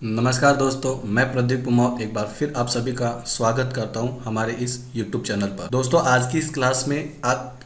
नमस्कार दोस्तों, मैं प्रदीप कुमार एक बार फिर आप सभी का स्वागत करता हूं हमारे इस YouTube चैनल पर। दोस्तों, आज की इस क्लास में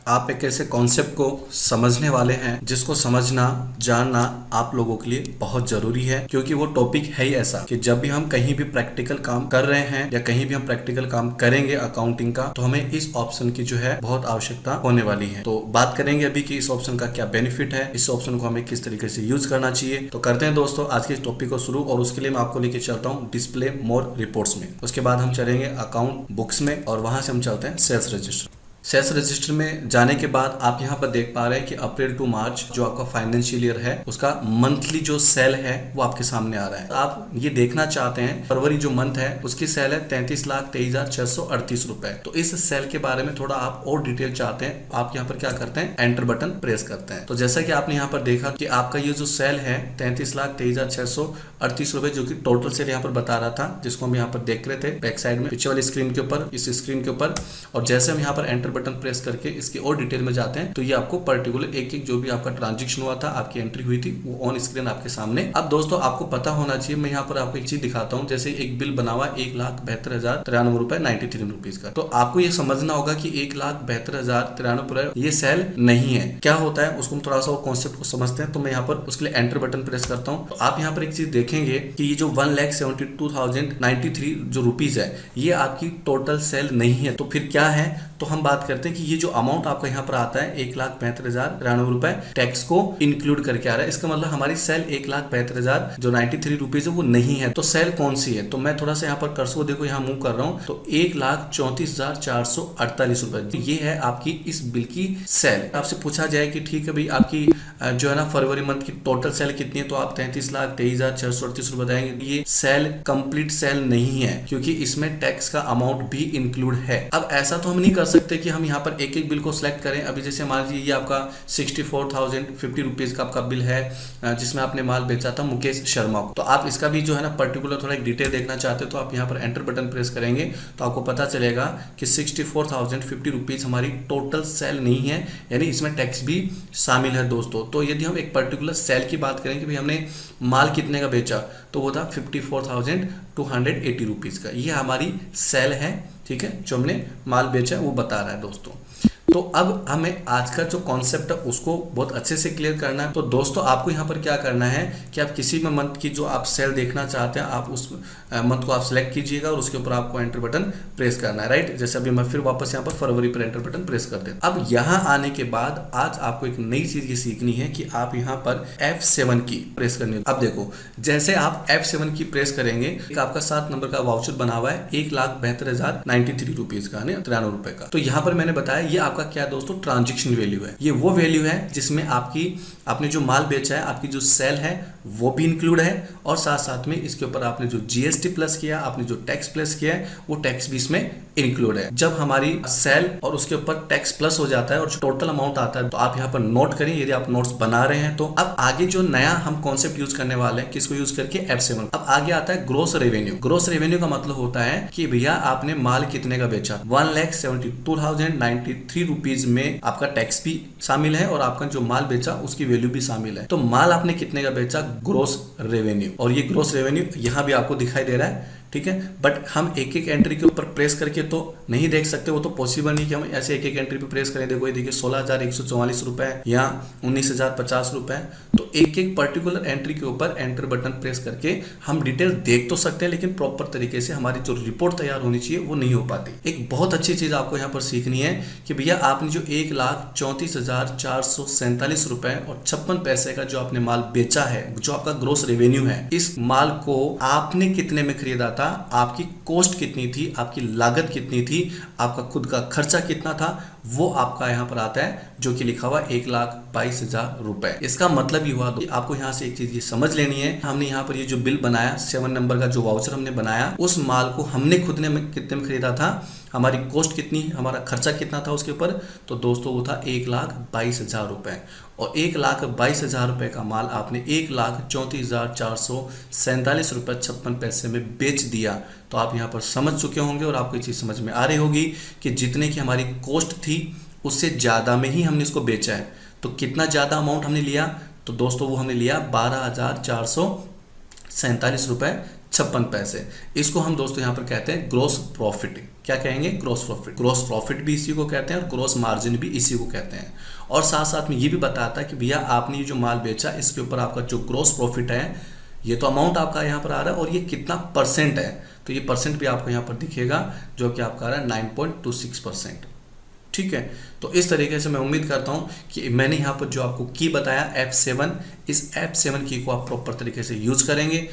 आप एक ऐसे कॉन्सेप्ट को समझने वाले हैं जिसको समझना जानना आप लोगों के लिए बहुत जरूरी है, क्योंकि वो टॉपिक है ही ऐसा कि जब भी हम कहीं भी प्रैक्टिकल काम कर रहे हैं या कहीं भी हम प्रैक्टिकल काम करेंगे अकाउंटिंग का, तो हमें इस ऑप्शन की जो है बहुत आवश्यकता होने वाली है। तो बात करेंगे अभी कि इस ऑप्शन का क्या बेनिफिट है, इस ऑप्शन को हमें किस तरीके से यूज करना चाहिए। तो करते हैं दोस्तों आज के इस टॉपिक को शुरू, और उसके लिए मैं आपको लेके चलता हूँ डिस्प्ले मोर रिपोर्ट्स में। उसके बाद हम चलेंगे अकाउंट बुक्स में और वहां से हम चलते हैं सेल्स रजिस्टर। सेल्स रजिस्टर में जाने के बाद आप यहाँ पर देख पा रहे हैं कि अप्रैल टू मार्च जो आपका फाइनेंशियल ईयर है उसका मंथली जो सेल है वो आपके सामने आ रहा है। आप ये देखना चाहते हैं फरवरी जो मंथ है उसकी सेल है 33,23,638 रुपए। तो इस सेल के बारे में थोड़ा आप और डिटेल चाहते हैं, आप यहाँ पर क्या करते हैं, एंटर बटन प्रेस करते हैं। तो जैसा कि आपने यहाँ पर देखा कि आपका ये जो सेल है 33,23,638 रुपए जो कि टोटल सेल यहाँ पर बता रहा था, जिसको हम यहाँ पर देख रहे थे बैक साइड में पीछे वाली स्क्रीन के ऊपर, इस स्क्रीन के ऊपर। और जैसे हम यहाँ पर एंटर बटन प्रेस करके इसकी और डिटेल में जाते हैं तो ये आपको पर्टिकुलर एक एक जो भी आपका ट्रांजेक्शन हुआ था, आपकी एंट्री हुई थी, वो ऑन स्क्रीन आपके सामने। अब दोस्तों आपको पता होना चाहिए, मैं यहाँ पर आपको एक चीज दिखाता हूँ। जैसे एक बिल बना हुआ 1,72,093 रुपए 93 रुपीज का, तो आपको ये समझना होगा कि 1,72,093 ये सेल नहीं है। क्या होता है उसको हम थोड़ा सा कॉन्सेप्ट को समझते हैं। तो मैं यहाँ पर उसके लिए एंटर बटन प्रेस करता हूँ। तो आप यहाँ पर एक चीज देखेंगे कि ये जो 1,72,093 जो रुपीज है ये आपकी टोटल सेल नहीं है। तो फिर क्या है, तो हम बात करते हैं कि ये जो अमाउंट आपका यहाँ पर आता है 1,72,093 रुपए टैक्स को इंक्लूड करके आ रहा है। इसका मतलब हमारी सेल 1,72,000 जो 93 रुपीज है वो नहीं है। तो सेल कौन सी है, तो मैं थोड़ा सा यहाँ पर कर्सर को देखो यहाँ मूव कर रहा हूँ, तो 1,34,448 रुपए तो ये है आपकी इस बिल की सेल। आपसे पूछा जाए कि ठीक है भाई आपकी जो है ना फरवरी मंथ की टोटल सेल कितनी है, तो आप 33,23,638 रुपए बताएंगे। ये सेल कंप्लीट सेल नहीं है क्योंकि इसमें टैक्स का अमाउंट भी इंक्लूड है। अब ऐसा तो हम नहीं कर सकते कि हम यहाँ पर एक एक बिल को सिलेक्ट करें। अभी जैसे मान लीजिए ये आपका 64,050 रुपीज का आपका बिल है जिसमें आपने माल बेचा था मुकेश शर्मा को। तो आप इसका भी जो है ना पर्टिकुलर थोड़ा एक डिटेल देखना चाहते हो तो आप यहाँ पर एंटर बटन प्रेस करेंगे तो आपको पता चलेगा कि 64,050 रुपीज हमारी टोटल सेल नहीं है, यानी इसमें टैक्स भी शामिल है दोस्तों। तो यदि हम एक पर्टिकुलर सेल की बात करें कि भाई हमने माल कितने का बेचा, तो वो था 54,280 रुपीज का, ये हमारी सेल है। ठीक है, जो हमने माल बेचा वो बता रहा है दोस्तों। तो अब हमें आज का जो कॉन्सेप्ट है उसको बहुत अच्छे से क्लियर करना है। तो दोस्तों आपको यहाँ पर क्या करना है कि आप किसी भी मंथ की जो आप सेल देखना चाहते हैं आप उस मंथ को आप सिलेक्ट कीजिएगा और उसके ऊपर आपको एंटर बटन प्रेस करना है, राइट। जैसे अभी मैं फिर वापस यहाँ पर फरवरी पर एंटर बटन प्रेस कर देता हूं। अब यहाँ आने के बाद आज आपको एक नई चीज ये सीखनी है कि आप यहाँ पर F7 की प्रेस करनी है। अब देखो जैसे आप F7 की प्रेस करेंगे, एक आपका 7 नंबर का वाउचर बना हुआ है 1,72,093 रुपीज का, 93 रुपए का। तो यहाँ पर मैंने बताया ये आपका क्या दोस्तों ट्रांजैक्शन वैल्यू है। ये वो वैल्यू है जिसमें आपने जो माल बेचा है, आपकी जो सेल है वो भी इंक्लूड है, और साथ साथ में इसके ऊपर आपने जो जीएसटी प्लस किया, आपने जो टैक्स प्लस किया है वो टैक्स भी इसमें इंक्लूड है। जब हमारी सेल और उसके ऊपर टैक्स प्लस हो जाता है और जो टोटल अमाउंट आता है तो आप यहाँ पर नोट करें यदि आप नोट्स बना रहे हैं। तो अब आगे जो नया हम कॉन्सेप्ट यूज करने वाले हैं, किसको यूज करके, F7। अब आगे आता है ग्रोस रेवेन्यू। ग्रोस रेवेन्यू का मतलब होता है कि भैया आपने माल कितने का बेचा, 1,72,093 रुपीज में आपका टैक्स भी शामिल है और आपका जो माल बेचा उसकी वैल्यू भी शामिल है। तो माल आपने कितने का बेचा, ग्रोस रेवेन्यू। और ये ग्रोस रेवेन्यू यहाँ भी आपको दिखाई दे रहा है, ठीक है। बट हम एक एक एंट्री के ऊपर प्रेस करके तो नहीं देख सकते, वो तो पॉसिबल नहीं कि हम ऐसे एक एक एंट्री पे प्रेस करें। देखो ये देखिए 16,144 रुपए या 19,050 रुपए। तो एक एक पर्टिकुलर एंट्री के ऊपर एंटर बटन प्रेस करके हम डिटेल देख तो सकते हैं, लेकिन प्रॉपर तरीके से हमारी जो रिपोर्ट तैयार होनी चाहिए वो नहीं हो पाती। एक बहुत अच्छी चीज आपको यहाँ पर सीखनी है कि भैया आपने जो 1,34,447 रुपए और 56 पैसे का जो आपने माल बेचा है, जो आपका ग्रोस रेवेन्यू है, इस माल को आपने कितने में खरीदा था, आपकी कॉस्ट कितनी थी, आपकी लागत कितनी थी, आपका खुद का खर्चा कितना था, वो आपका यहाँ पर आता है जो कि लिखा हुआ 1,22,000 रुपए। इसका मतलब ये हुआ आपको यहाँ से एक चीज ये समझ लेनी है, हमने यहाँ पर ये जो बिल बनाया 7 नंबर का जो वाउचर हमने बनाया, उस माल को हमने खुद ने कितने में खरीदा था, हमारी कॉस्ट कितनी, हमारा खर्चा कितना था उसके ऊपर, तो दोस्तों वो था 1,22,000 रुपए। और 1,22,000 रुपए का माल आपने 1,34,447 रुपए 56 पैसे में बेच दिया। तो आप यहाँ पर समझ चुके होंगे और आपको ये चीज समझ में आ रही होगी कि जितने की हमारी कॉस्ट थी उससे ज्यादा में ही हमने इसको बेचा है। तो कितना ज्यादा अमाउंट हमने लिया, तो दोस्तों वो हमने लिया 12,400 47.56 रुपए। इसको हम दोस्तों यहाँ पर कहते हैं ग्रोस प्रॉफिट। क्या कहेंगे? Gross profit. ग्रोस प्रॉफिट भी इसी को कहते हैं और ग्रोस मार्जिन भी इसी को कहते हैं। और साथ साथ में ये भी बताता है कि भैया आपने ये जो माल बेचा इसके ऊपर आपका जो ग्रोस प्रॉफिट है, ये तो अमाउंट आपका यहाँ पर आ रहा है और ये कितना परसेंट है, तो ये परसेंट भी आपको यहाँ पर दिखेगा जो कि आपका आ रहा है 9.26%। ठीक है, तो इस तरीके से मैं उम्मीद करता हूं कि मैंने यहाँ पर जो आपको की बताया F7, इस F7 की को आप प्रॉपर तरीके से यूज करेंगे